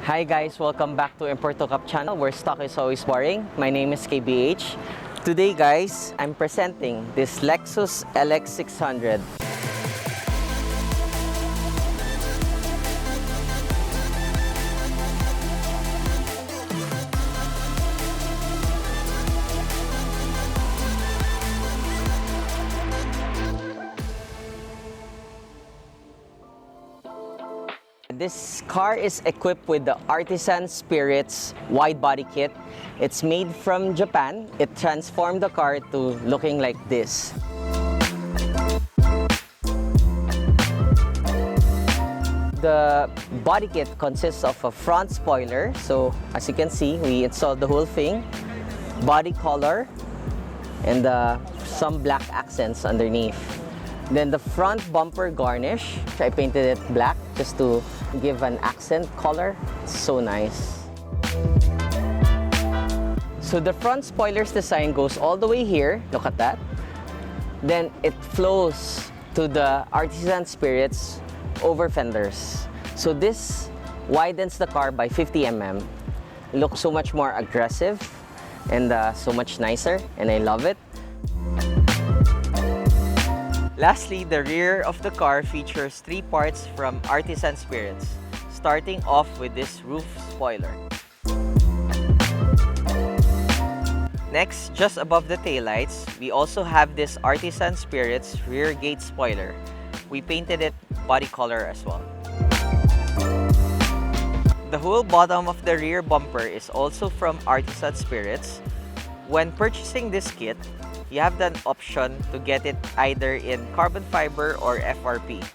Hi guys, welcome back to Import to Cup channel where stock is always boring. My name is KBH. Today guys, I'm presenting this Lexus LX600. This car is equipped with the Artisan Spirits wide body kit. It's made from Japan. It transformed the car to looking like this. The body kit consists of a front spoiler. So as you can see, we installed the whole thing. Body color and some black accents underneath. Then the front bumper garnish, I painted it black just to give an accent color. It's so nice. So the front spoiler's design goes all the way here. Look at that. Then it flows to the Artisan Spirits over fenders. So this widens the car by 50 mm. It looks so much more aggressive and so much nicer, and I love it. Lastly, the rear of the car features 3 parts from Artisan Spirits, starting off with this roof spoiler. Next, just above the taillights, we also have this Artisan Spirits rear gate spoiler. We painted it body color as well. The whole bottom of the rear bumper is also from Artisan Spirits. When purchasing this kit, you have the option to get it either in carbon fiber or FRP.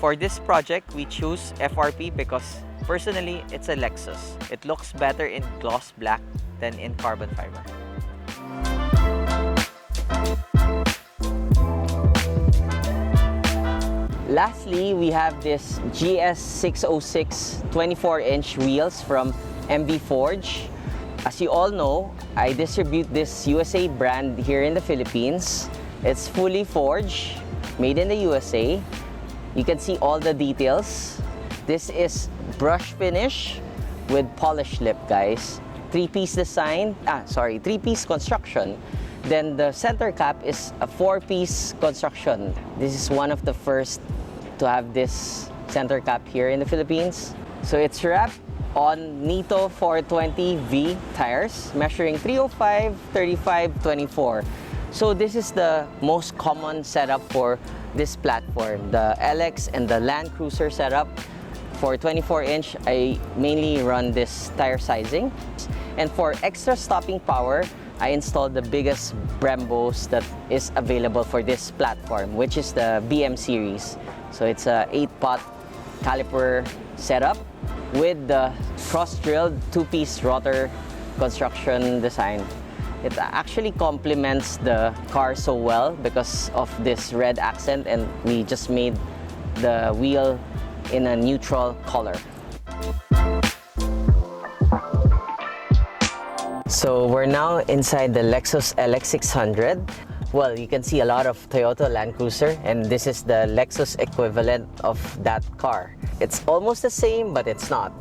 For this project, we choose FRP because personally, it's a Lexus. It looks better in gloss black than in carbon fiber. Lastly, we have this GS606 24-inch wheels from MB Forge. As you all know, I distribute this USA brand here in the Philippines. It's fully forged, made in the USA. You can see all the details. This is brush finish with polished lip, guys. Three-piece construction. Then the center cap is a 4-piece construction. This is one of the first to have this center cap here in the Philippines. So it's wrapped on Nito 420V tires, measuring 305, 35, 24. So this is the most common setup for this platform, the LX and the Land Cruiser setup. For 24-inch, I mainly run this tire sizing. And for extra stopping power, I installed the biggest Brembos that is available for this platform, which is the BM series. So it's a 8-pot caliper setup with the cross-drilled 2-piece rotor construction design. It actually complements the car so well because of this red accent, and we just made the wheel in a neutral color. So we're now inside the Lexus LX600. Well, you can see a lot of Toyota Land Cruiser, and this is the Lexus equivalent of that car. It's almost the same, but it's not.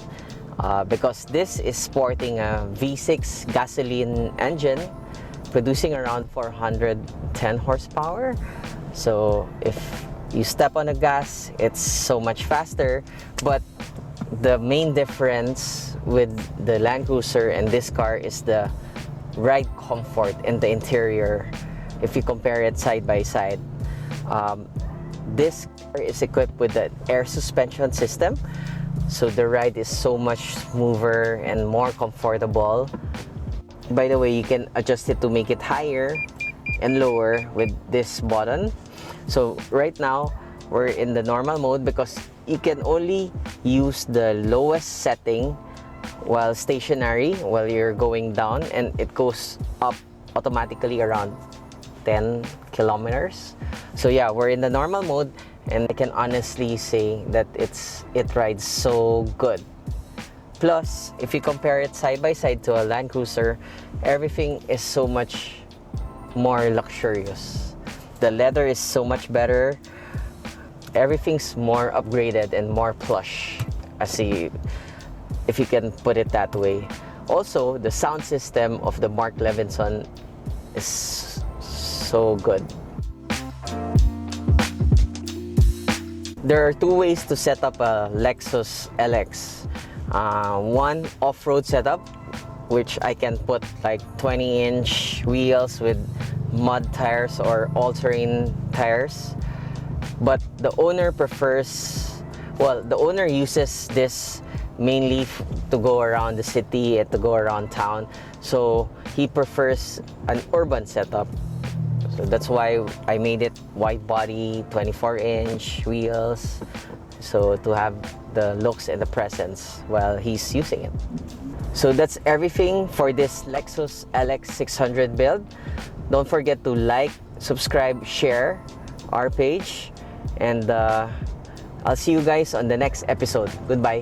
Because this is sporting a V6 gasoline engine producing around 410 horsepower. So if you step on the gas, it's so much faster. But the main difference with the Land Cruiser and this car is the ride comfort in the interior. If you compare it side by side, this car is equipped with the air suspension system. So the ride is so much smoother and more comfortable. By the way, you can adjust it to make it higher and lower with this button. So right now, we're in the normal mode because you can only use the lowest setting while stationary, while you're going down, and it goes up automatically around 10 kilometers. So yeah, we're in the normal mode, and I can honestly say that it rides so good. Plus, if you compare it side by side to a Land Cruiser, everything is so much more luxurious. The leather is so much better. Everything's more upgraded and more plush. As if you can put it that way. Also, the sound system of the Mark Levinson is so good. There are two ways to set up a Lexus LX. One, off-road setup, which I can put like 20-inch wheels with mud tires or all-terrain tires. But the owner prefers, well, the owner uses this mainly to go around the city and to go around town. So he prefers an urban setup. So that's why I made it wide body, 24-inch wheels, so to have the looks and the presence while he's using it. So that's everything for this Lexus LX600 build. Don't forget to like, subscribe, share our page, and I'll see you guys on the next episode. Goodbye.